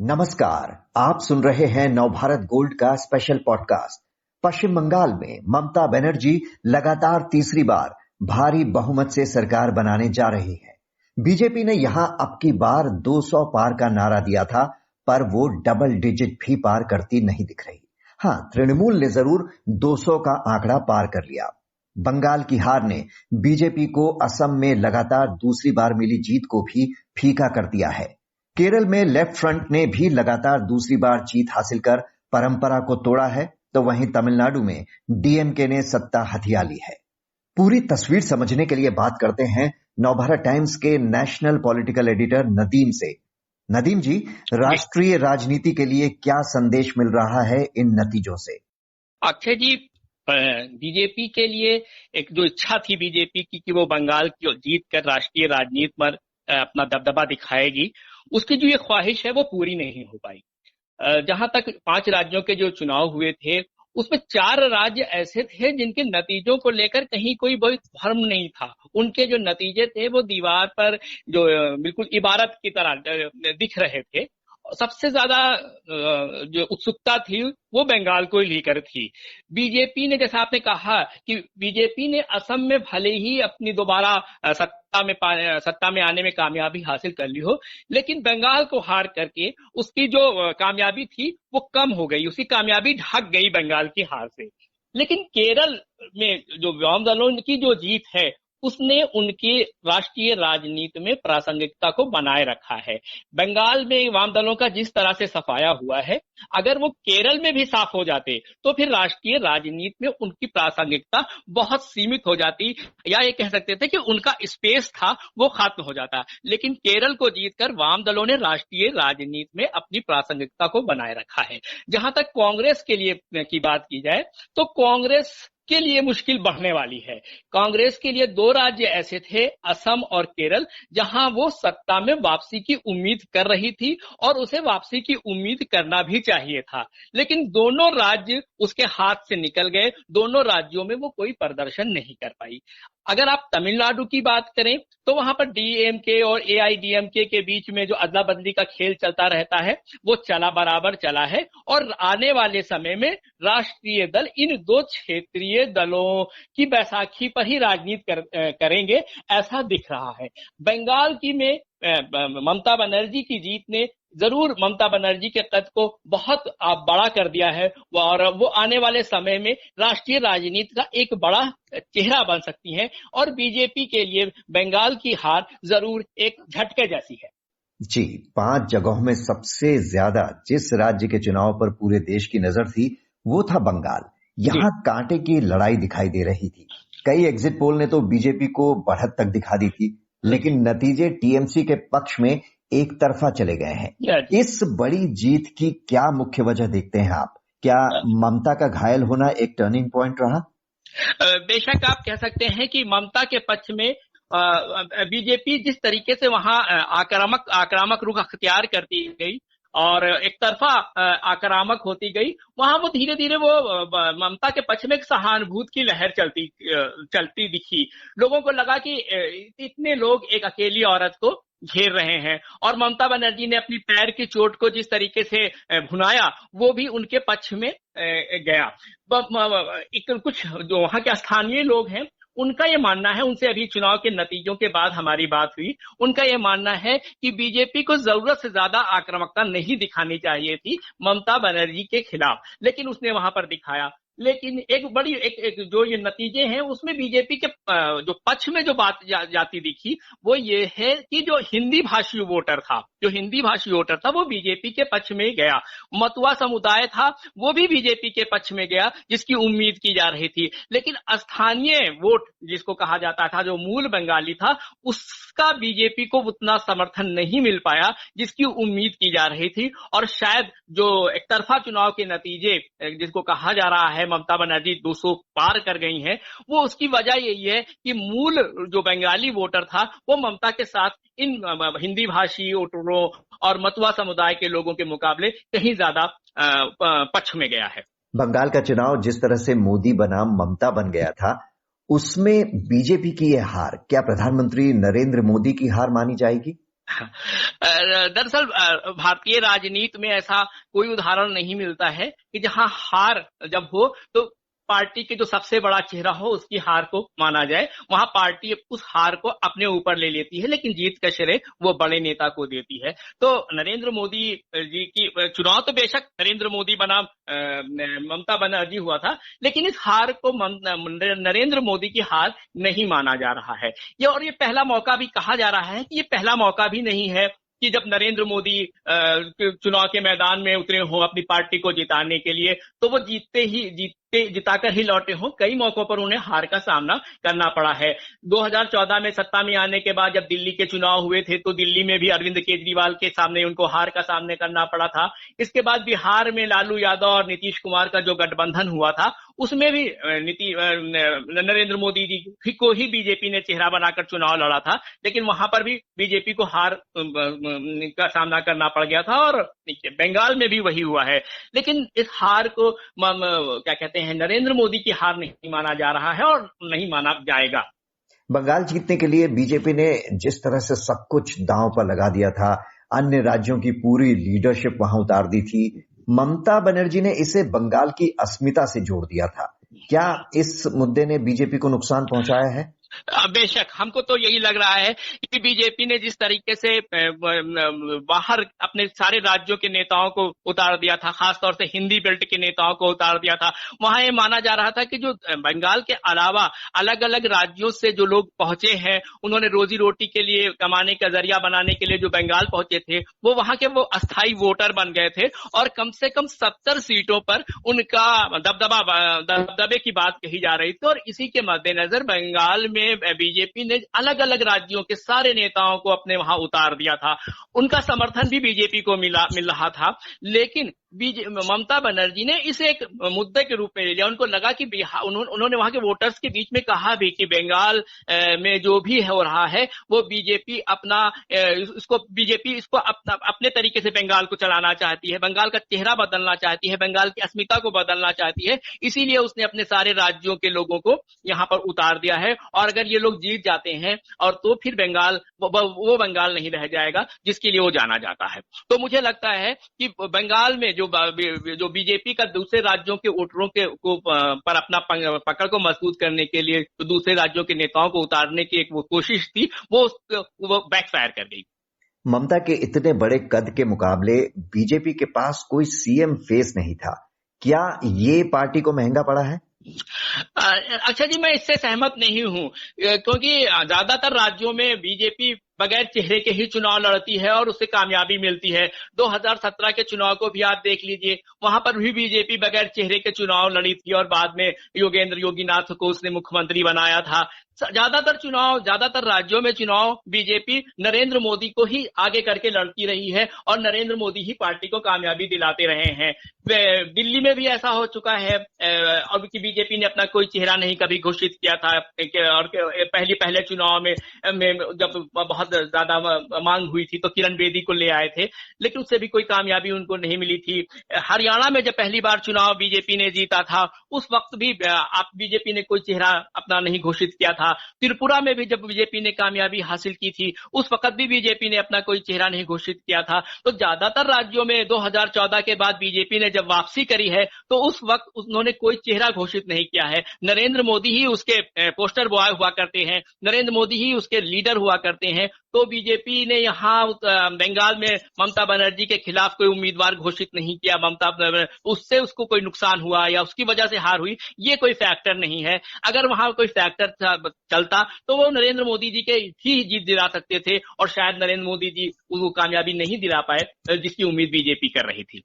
नमस्कार, आप सुन रहे हैं नवभारत गोल्ड का स्पेशल पॉडकास्ट। पश्चिम बंगाल में ममता बनर्जी लगातार तीसरी बार भारी बहुमत से सरकार बनाने जा रही है। बीजेपी ने यहां अब की बार 200 पार का नारा दिया था, पर वो डबल डिजिट भी पार करती नहीं दिख रही। हाँ, तृणमूल ने जरूर 200 का आंकड़ा पार कर लिया। बंगाल की हार ने बीजेपी को असम में लगातार दूसरी बार मिली जीत को भी फीका कर दिया है। केरल में लेफ्ट फ्रंट ने भी लगातार दूसरी बार जीत हासिल कर परंपरा को तोड़ा है, तो वहीं तमिलनाडु में डीएमके ने सत्ता हथिया ली है। पूरी तस्वीर समझने के लिए बात करते हैं नवभारत टाइम्स के नेशनल पॉलिटिकल एडिटर नदीम से। नदीम जी, राष्ट्रीय राजनीति के लिए क्या संदेश मिल रहा है इन नतीजों से? अक्षय जी, बीजेपी के लिए एक जो इच्छा थी बीजेपी की कि वो बंगाल की जीत कर राष्ट्रीय राजनीति पर अपना दबदबा दिखाएगी, उसकी जो ये ख्वाहिश है वो पूरी नहीं हो पाई। जहां तक 5 राज्यों के जो चुनाव हुए थे, उसमें 4 राज्य ऐसे थे जिनके नतीजों को लेकर कहीं कोई बहुत भ्रम नहीं था। उनके जो नतीजे थे वो दीवार पर जो बिल्कुल इबारत की तरह दिख रहे थे। सबसे ज्यादा जो उत्सुकता थी वो बंगाल को लेकर थी। बीजेपी ने, जैसा आपने कहा कि बीजेपी ने असम में भले ही अपनी दोबारा सत्ता में आने में कामयाबी हासिल कर ली हो, लेकिन बंगाल को हार करके उसकी जो कामयाबी थी वो कम हो गई, उसकी कामयाबी ढक गई बंगाल की हार से। लेकिन केरल में जो वाम दलों की जो जीत है उसने उनकी राष्ट्रीय राजनीति में प्रासंगिकता को बनाए रखा है। बंगाल में वाम दलों का जिस तरह से सफाया हुआ है, अगर वो केरल में भी साफ हो जाते तो फिर राष्ट्रीय राजनीति में उनकी प्रासंगिकता बहुत सीमित हो जाती, या ये कह सकते थे कि उनका स्पेस था वो खत्म हो जाता। लेकिन केरल को जीतकर वाम दलों ने राष्ट्रीय राजनीति में अपनी प्रासंगिकता को बनाए रखा है। जहां तक कांग्रेस के लिए की बात की जाए तो कांग्रेस के लिए मुश्किल बढ़ने वाली है। कांग्रेस के लिए 2 राज्य ऐसे थे, असम और केरल, जहां वो सत्ता में वापसी की उम्मीद कर रही थी और उसे वापसी की उम्मीद करना भी चाहिए था। लेकिन दोनों राज्य उसके हाथ से निकल गए, दोनों राज्यों में वो कोई प्रदर्शन नहीं कर पाई। अगर आप तमिलनाडु की बात करें तो वहां पर डीएमके और एआईडीएमके के बीच में जो अदला बदली का खेल चलता रहता है वो बराबर चला है, और आने वाले समय में राष्ट्रीय दल इन 2 क्षेत्रीय दलों की बैसाखी पर ही राजनीति करेंगे, ऐसा दिख रहा है। बंगाल की में ममता बनर्जी की जीत ने जरूर ममता बनर्जी के कद को बहुत बड़ा कर दिया है, और वो आने वाले समय में राष्ट्रीय राजनीति का एक बड़ा चेहरा बन सकती हैं, और बीजेपी के लिए बंगाल की हार जरूर एक झटके जैसी है। जी, 5 जगहों में सबसे ज्यादा जिस राज्य के चुनाव पर पूरे देश की नजर थी वो था बंगाल। यहाँ कांटे की लड़ाई दिखाई दे रही थी। कई एग्जिट पोल ने तो बीजेपी को बढ़त तक दिखा दी थी, लेकिन नतीजे टीएमसी के पक्ष में एक तरफा चले गए हैं। इस बड़ी जीत की क्या मुख्य वजह देखते हैं आप? क्या ममता का घायल होना एक टर्निंग पॉइंट रहा? बेशक आप कह सकते हैं कि ममता के पक्ष में बीजेपी जिस तरीके से वहां आक्रामक रुख अख्तियार करती गई और एक तरफा आक्रामक होती गई, वहां वो धीरे धीरे वो ममता के पक्ष में एक सहानुभूति की लहर चलती दिखी। लोगों को लगा कि इतने लोग एक अकेली औरत को घेर रहे हैं, और ममता बनर्जी ने अपनी पैर की चोट को जिस तरीके से भुनाया वो भी उनके पक्ष में गया। कुछ जो वहां के स्थानीय लोग हैं उनका ये मानना है, उनसे अभी चुनाव के नतीजों के बाद हमारी बात हुई, उनका ये मानना है कि बीजेपी को जरूरत से ज्यादा आक्रामकता नहीं दिखानी चाहिए थी ममता बनर्जी के खिलाफ, लेकिन उसने वहां पर दिखाया। लेकिन एक बड़ी एक जो ये नतीजे हैं उसमें बीजेपी के जो पक्ष में जो बात जाती दिखी वो ये है कि जो हिंदी भाषी वोटर था वो बीजेपी के पक्ष में गया। मतुआ समुदाय था वो भी बीजेपी के पक्ष में गया, जिसकी उम्मीद की जा रही थी। लेकिन स्थानीय वोट जिसको कहा जाता था, जो मूल बंगाली था, उसका बीजेपी को उतना समर्थन नहीं मिल पाया जिसकी उम्मीद की जा रही थी। और शायद जो एक तरफा चुनाव के नतीजे जिसको कहा जा रहा है ममता बनर्जी 200 पार कर गई हैं, वो उसकी वजह यही है कि मूल जो बंगाली वोटर था वो ममता के साथ इन हिंदी भाषी वोटरों और मतुआ समुदाय के लोगों के मुकाबले कहीं ज्यादा पक्ष में गया है। बंगाल का चुनाव जिस तरह से मोदी बनाम ममता बन गया था, उसमें बीजेपी की यह हार क्या प्रधानमंत्री नरेंद्र मोदी की हार मानी जाएगी? दरअसल भारतीय राजनीति में ऐसा कोई उदाहरण नहीं मिलता है कि जहां हार जब हो तो पार्टी के जो सबसे बड़ा चेहरा हो उसकी हार को माना जाए। वहां पार्टी उस हार को अपने ऊपर ले लेती है, लेकिन जीत का श्रेय वो बड़े नेता को देती है। तो नरेंद्र मोदी जी की चुनाव तो बेशक नरेंद्र मोदी बनाम ममता बनर्जी हुआ था, लेकिन इस हार को नरेंद्र मोदी की हार नहीं माना जा रहा है। ये पहला मौका भी कहा जा रहा है कि ये पहला मौका भी नहीं है कि जब नरेंद्र मोदी चुनाव के मैदान में उतरे हों अपनी पार्टी को जिताने के लिए, तो वो जिताकर ही लौटे हों। कई मौकों पर उन्हें हार का सामना करना पड़ा है। 2014 में सत्ता में आने के बाद जब दिल्ली के चुनाव हुए थे तो दिल्ली में भी अरविंद केजरीवाल के सामने उनको हार का सामना करना पड़ा था। इसके बाद बिहार में लालू यादव और नीतीश कुमार का जो गठबंधन हुआ था उसमें भी नरेंद्र मोदी जी को ही बीजेपी ने चेहरा बनाकर चुनाव लड़ा था, लेकिन वहां पर भी बीजेपी को हार का सामना करना पड़ गया था। और बंगाल में भी वही हुआ है। लेकिन इस हार को क्या कहते हैं, नरेंद्र मोदी की हार नहीं माना जा रहा है और नहीं माना जाएगा। बंगाल जीतने के लिए बीजेपी ने जिस तरह से सब कुछ दांव पर लगा दिया था, अन्य राज्यों की पूरी लीडरशिप वहां उतार दी थी, ममता बनर्जी ने इसे बंगाल की अस्मिता से जोड़ दिया था। क्या इस मुद्दे ने बीजेपी को नुकसान पहुंचाया है? बेशक हमको तो यही लग रहा है कि बीजेपी ने जिस तरीके से बाहर अपने सारे राज्यों के नेताओं को उतार दिया था, खासतौर से हिंदी बेल्ट के नेताओं को उतार दिया था, वहां ये माना जा रहा था कि जो बंगाल के अलावा अलग अलग राज्यों से जो लोग पहुंचे हैं, उन्होंने रोजी रोटी के लिए कमाने का जरिया बनाने के लिए जो बंगाल पहुंचे थे, वो वहां के वो अस्थायी वोटर बन गए थे और कम से कम 70 सीटों पर उनका दबदबे की बात कही जा रही थी। और इसी के मद्देनजर बंगाल में बीजेपी ने अलग अलग राज्यों के सारे नेताओं को अपने वहां उतार दिया था। उनका समर्थन भी बीजेपी को मिल रहा था, लेकिन ममता बनर्जी ने इसे एक मुद्दे के रूप में ले लिया। उनको लगा कि उन्होंने वहां के वोटर्स के बीच में कहा भी कि बंगाल में जो भी हो रहा है वो बीजेपी इसको अपने तरीके से बंगाल को चलाना चाहती है, बंगाल का चेहरा बदलना चाहती है, बंगाल की अस्मिता को बदलना चाहती है। इसीलिए उसने अपने सारे राज्यों के लोगों को यहाँ पर उतार दिया है। और अगर ये लोग जीत जाते हैं और तो फिर बंगाल वो बंगाल नहीं रह जाएगा जिसके लिए वो जाना जाता है। तो मुझे लगता है कि बंगाल में जो बीजेपी का दूसरे राज्यों के वोटरों पर अपना पकड़ को मजबूत करने के लिए तो दूसरे राज्यों के नेताओं को उतारने की एक वो कोशिश थी, वो बैकफायर कर गई। ममता के इतने बड़े कद के मुकाबले बीजेपी के पास कोई सीएम फेस नहीं था। क्या ये पार्टी को महंगा पड़ा है? अच्छा जी, मैं इससे सहमत नहीं हूं, क्योंकि ज्यादातर राज्यों में बीजेपी बगैर चेहरे के ही चुनाव लड़ती है और उससे कामयाबी मिलती है। 2017 के चुनाव को भी आप देख लीजिए, वहां पर भी बीजेपी बगैर चेहरे के चुनाव लड़ी थी और बाद में योगीनाथ को उसने मुख्यमंत्री बनाया था। ज्यादातर राज्यों में चुनाव बीजेपी नरेंद्र मोदी को ही आगे करके लड़ती रही है और नरेंद्र मोदी ही पार्टी को कामयाबी दिलाते रहे हैं। दिल्ली में भी ऐसा हो चुका है और कि बीजेपी ने अपना कोई चेहरा नहीं कभी घोषित किया था और पहले चुनाव में जब बहुत ज्यादा मांग हुई थी तो किरण बेदी को ले आए थे, लेकिन उससे भी कोई कामयाबी उनको नहीं मिली थी। हरियाणा में जब पहली बार चुनाव बीजेपी ने जीता था उस वक्त भी बीजेपी ने कोई चेहरा अपना नहीं घोषित किया था। त्रिपुरा में भी जब बीजेपी ने कामयाबी हासिल की थी उस वक्त भी बीजेपी ने अपना कोई चेहरा नहीं घोषित किया था। तो ज्यादातर राज्यों में 2014 के बाद बीजेपी ने जब वापसी करी है तो उस वक्त उन्होंने कोई चेहरा घोषित नहीं किया है। नरेंद्र मोदी ही उसके पोस्टर बॉय हुआ करते हैं, नरेंद्र मोदी ही उसके लीडर हुआ करते हैं। तो बीजेपी ने यहाँ बंगाल में ममता बनर्जी के खिलाफ कोई उम्मीदवार घोषित नहीं किया। उससे उसको कोई नुकसान हुआ या उसकी वजह से हार हुई, ये कोई फैक्टर नहीं है। अगर वहां कोई फैक्टर चलता तो वो नरेंद्र मोदी जी के ही जीत दिला सकते थे और शायद नरेंद्र मोदी जी वो कामयाबी नहीं दिला पाए जिसकी उम्मीद बीजेपी कर रही थी।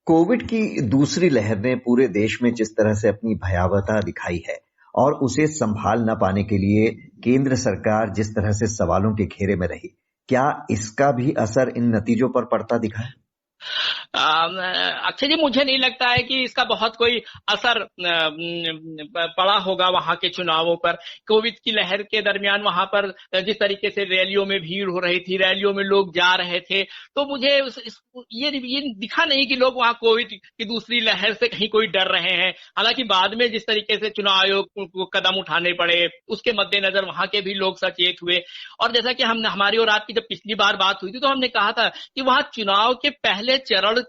कोविड की दूसरी लहर ने पूरे देश में जिस तरह से अपनी भयावहता दिखाई है और उसे संभाल न पाने के लिए केंद्र सरकार जिस तरह से सवालों के घेरे में रही, क्या इसका भी असर इन नतीजों पर पड़ता दिखा है? अक्षय जी, मुझे नहीं लगता है कि इसका बहुत कोई असर पड़ा होगा वहां के चुनावों पर। कोविड की लहर के दरमियान वहां पर जिस तरीके से रैलियों में भीड़ हो रही थी, रैलियों में लोग जा रहे थे, तो मुझे ये दिखा नहीं कि लोग वहां कोविड की दूसरी लहर से कहीं कोई डर रहे हैं। हालांकि बाद में जिस तरीके से चुनाव आयोग को कदम उठाने पड़े, उसके मद्देनजर वहां के भी लोग सचेत हुए। और जैसा कि हमारी और आपकी जब पिछली बार बात हुई थी, तो हमने कहा था कि वहां चुनाव के पहले चरण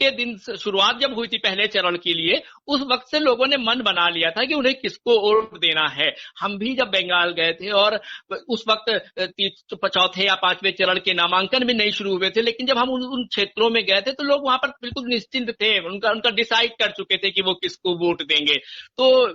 के दिन शुरुआत जब हुई थी पहले चरण के लिए, उस वक्त से लोगों ने मन बना लिया था कि उन्हें किसको वोट देना है। हम भी जब बंगाल गए थे और उस वक्त चौथे या पांचवें चरण के नामांकन भी नहीं शुरू हुए थे, लेकिन जब हम उन क्षेत्रों में गए थे तो लोग वहां पर बिल्कुल निश्चिंत थे, उनका डिसाइड कर चुके थे कि वो किसको वोट देंगे। तो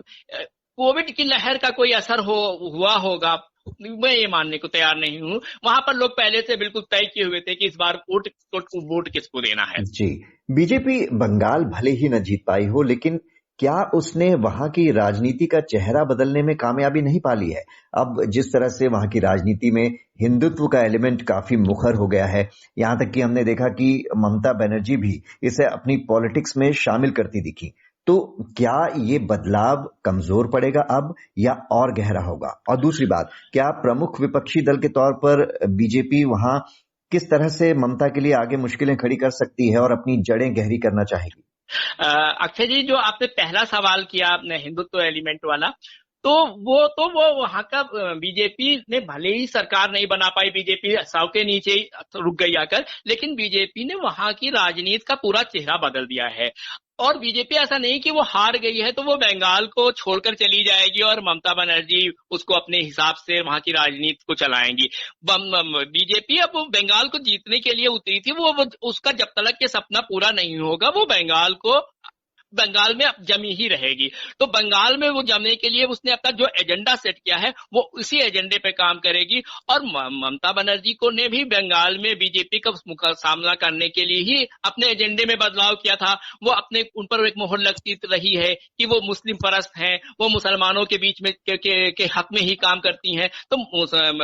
कोविड की लहर का कोई असर हुआ होगा, मैं ये मानने को तैयार नहीं हूं। वहां पर लोग पहले से बिल्कुल तय किए हुए थे कि इस बार वोट किसको देना है। जी, बीजेपी बंगाल भले ही न जीत पाई हो, लेकिन क्या उसने वहां की राजनीति का चेहरा बदलने में कामयाबी नहीं पाली है? अब जिस तरह से वहां की राजनीति में हिंदुत्व का एलिमेंट काफी मुखर हो गया है, यहां तक कि हमने देखा कि ममता बनर्जी भी इसे अपनी पॉलिटिक्स में शामिल करती दिखी। तो क्या ये बदलाव कमजोर पड़ेगा अब या और गहरा होगा? और दूसरी बात, क्या प्रमुख विपक्षी दल के तौर पर बीजेपी वहां किस तरह से ममता के लिए आगे मुश्किलें खड़ी कर सकती है और अपनी जड़ें गहरी करना चाहेगी? अक्षय जी, जो आपने पहला सवाल किया आपने हिंदुत्व एलिमेंट वाला, तो वो वहां का बीजेपी ने भले ही सरकार नहीं बना पाई, बीजेपी 100 के नीचे ही रुक गई आकर, लेकिन बीजेपी ने वहां की राजनीति का पूरा चेहरा बदल दिया है। और बीजेपी ऐसा नहीं कि वो हार गई है तो वो बंगाल को छोड़कर चली जाएगी और ममता बनर्जी उसको अपने हिसाब से वहां की राजनीति को चलाएंगी। बीजेपी अब बंगाल को जीतने के लिए उतरी थी, वो उसका जब तक के सपना पूरा नहीं होगा, वो बंगाल में अब जमी ही रहेगी। तो बंगाल में वो जमने के लिए उसने अपना जो एजेंडा सेट किया है वो उसी एजेंडे पे काम करेगी। और ममता बनर्जी को ने भी बंगाल में बीजेपी का सामना करने के लिए ही अपने एजेंडे में बदलाव किया था। वो अपने उन पर एक मोहर लगती रही है कि वो मुस्लिम परस्त हैं, वो मुसलमानों के बीच में के हक में ही काम करती हैं। तो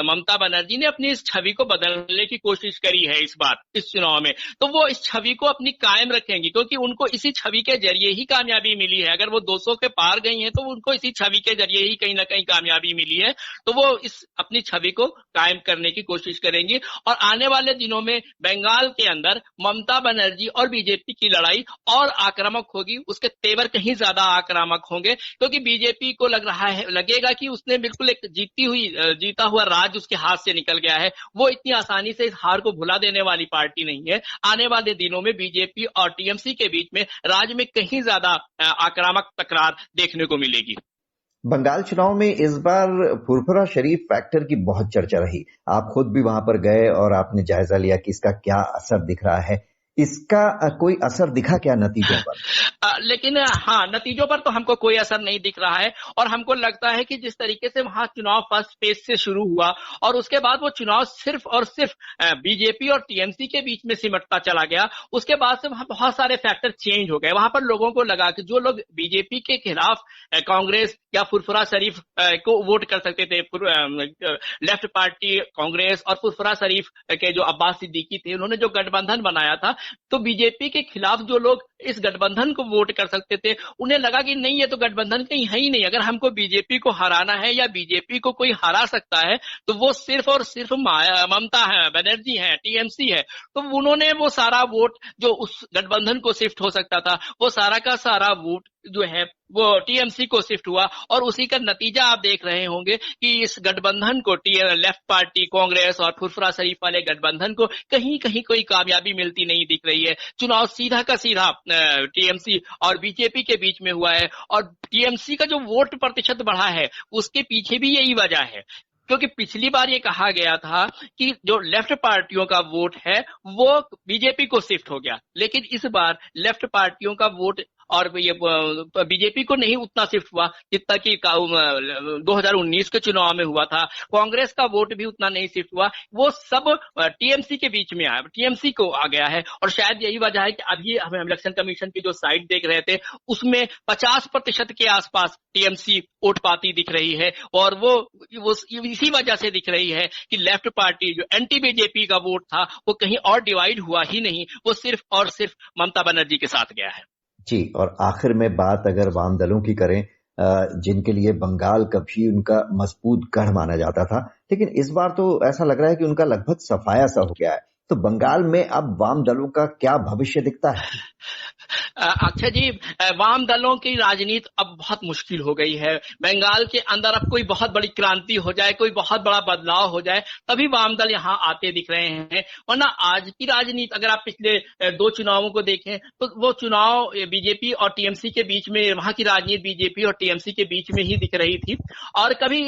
ममता बनर्जी ने अपनी इस छवि को बदलने की कोशिश करी है इस बार इस चुनाव में। तो वो इस छवि को अपनी कायम रखेंगी, क्योंकि उनको इसी छवि के जरिए ही कामयाबी मिली है। अगर वो 200 के पार गई हैं तो उनको इसी छवि के जरिए ही कहीं ना कहीं कामयाबी मिली है। तो वो इस अपनी छवि को कायम करने की कोशिश करेंगी। और आने वाले दिनों में बंगाल के अंदर ममता बनर्जी और बीजेपी की लड़ाई और आक्रामक होगी, उसके तेवर कहीं ज्यादा आक्रामक होंगे, क्योंकि बीजेपी को लगेगा कि उसने बिल्कुल एक जीता हुआ राज उसके हाथ से निकल गया है। वो इतनी आसानी से इस हार को भुला देने वाली पार्टी नहीं है। आने वाले दिनों में बीजेपी और टीएमसी के बीच में राज्य में कहीं ज्यादा आक्रामक तकरार देखने को मिलेगी। बंगाल चुनाव में इस बार फुरफुरा शरीफ फैक्टर की बहुत चर्चा रही। आप खुद भी वहां पर गए और आपने जायजा लिया कि इसका क्या असर दिख रहा है। इसका कोई असर दिखा क्या नतीजों पर? लेकिन हाँ, नतीजों पर तो हमको कोई असर नहीं दिख रहा है। और हमको लगता है कि जिस तरीके से वहां चुनाव फर्स्ट फेज से शुरू हुआ और उसके बाद वो चुनाव सिर्फ और सिर्फ बीजेपी और टीएमसी के बीच में सिमटता चला गया, उसके बाद से वहां बहुत सारे फैक्टर चेंज हो गए। वहां पर लोगों को लगा कि जो लोग बीजेपी के खिलाफ कांग्रेस या फुरफुरा शरीफ को वोट कर सकते थे, लेफ्ट पार्टी कांग्रेस और फुरफुरा शरीफ के जो अब्बास सिद्दीकी थे, उन्होंने जो गठबंधन बनाया था, तो बीजेपी के खिलाफ जो लोग इस गठबंधन को वोट कर सकते थे, उन्हें लगा कि नहीं, ये तो गठबंधन कहीं है ही नहीं। अगर हमको बीजेपी को हराना है या बीजेपी को कोई हरा सकता है तो वो सिर्फ और सिर्फ ममता है, बनर्जी है, टीएमसी है। तो उन्होंने वो सारा वोट जो उस गठबंधन को शिफ्ट हो सकता था, वो सारा का सारा वोट जो है वो टीएमसी को शिफ्ट हुआ। और उसी का नतीजा आप देख रहे होंगे कि इस गठबंधन को, लेफ्ट पार्टी कांग्रेस और फुरफुरा शरीफ वाले गठबंधन को कहीं कहीं कोई कामयाबी मिलती नहीं दिख रही है। चुनाव सीधा का सीधा टीएमसी और बीजेपी के बीच में हुआ है। और टीएमसी का जो वोट प्रतिशत बढ़ा है उसके पीछे भी यही वजह है, क्योंकि पिछली बार ये कहा गया था कि जो लेफ्ट पार्टियों का वोट है वो बीजेपी को शिफ्ट हो गया, लेकिन इस बार लेफ्ट पार्टियों का वोट और ये बीजेपी को नहीं उतना शिफ्ट हुआ जितना कि 2019 के चुनाव में हुआ था। कांग्रेस का वोट भी उतना नहीं शिफ्ट हुआ, वो सब टीएमसी के बीच में आया, टीएमसी को आ गया है। और शायद यही वजह है कि अभी हम इलेक्शन कमीशन की जो साइट देख रहे थे उसमें 50% के आसपास टीएमसी वोट पाती दिख रही है। और वो इसी वजह से दिख रही है कि लेफ्ट पार्टी जो एंटी बीजेपी का वोट था वो कहीं और डिवाइड हुआ ही नहीं, वो सिर्फ और सिर्फ ममता बनर्जी के साथ गया है। जी, और आखिर में बात अगर वाम दलों की करें, जिनके लिए बंगाल कभी उनका मजबूत गढ़ माना जाता था, लेकिन इस बार तो ऐसा लग रहा है कि उनका लगभग सफाया सा हो गया है। तो बंगाल में अब वाम दलों का क्या भविष्य दिखता है? अच्छा जी, वाम दलों की राजनीति अब बहुत मुश्किल हो गई है। बंगाल के अंदर अब कोई बहुत बड़ी क्रांति हो जाए, कोई बहुत बड़ा बदलाव हो जाए, तभी वाम दल यहाँ आते दिख रहे हैं। वरना आज की राजनीति अगर आप पिछले 2 चुनावों को देखें तो वो चुनाव बीजेपी और टीएमसी के बीच में, वहां की राजनीति बीजेपी और टीएमसी के बीच में ही दिख रही थी। और कभी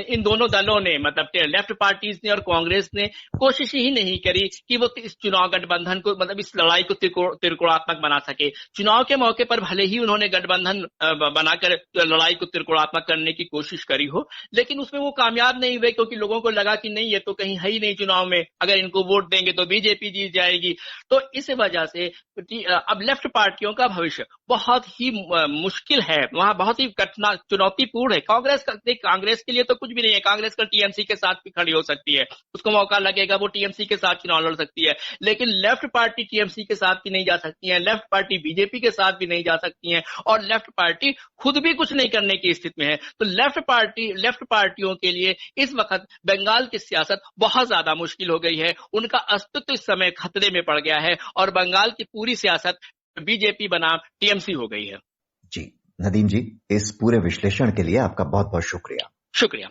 इन दोनों दलों ने, मतलब लेफ्ट पार्टीज ने और कांग्रेस ने, कोशिश ही नहीं करी कि वो इस चुनाव गठबंधन को, मतलब इस लड़ाई को त्रिकोणात्मक बना सके। चुनाव के मौके पर भले ही उन्होंने गठबंधन बनाकर लड़ाई को त्रिकोणात्मक करने की कोशिश करी हो, लेकिन उसमें वो कामयाब नहीं हुए, क्योंकि लोगों को लगा कि नहीं, ये तो कहीं है ही नहीं चुनाव में, अगर इनको वोट देंगे तो बीजेपी जीत जाएगी। तो इस वजह से अब लेफ्ट पार्टियों का भविष्य बहुत ही मुश्किल है, वहां बहुत ही कठिन चुनौतीपूर्ण है। कांग्रेस के लिए तो कुछ भी नहीं है, कांग्रेस का टीएमसी के साथ भी खड़ी हो सकती है, उसको मौका लगेगा, वो टीएमसी के साथ चुनाव लड़ सकती है। लेकिन लेफ्ट पार्टी टीएमसी के साथ भी नहीं जा सकती है, लेफ्ट पार्टी बीजेपी के साथ भी नहीं जा सकती है, और लेफ्ट पार्टी खुद भी कुछ नहीं करने की स्थिति में है। तो लेफ्ट पार्टियों के लिए इस वक्त बंगाल की सियासत बहुत ज्यादा मुश्किल हो गई है, उनका अस्तित्व इस समय खतरे में पड़ गया है, और बंगाल की पूरी सियासत बीजेपी बनाम टीएमसी हो गई है। जी, नदीम जी, इस पूरे विश्लेषण के लिए आपका बहुत बहुत शुक्रिया। शुक्रिया।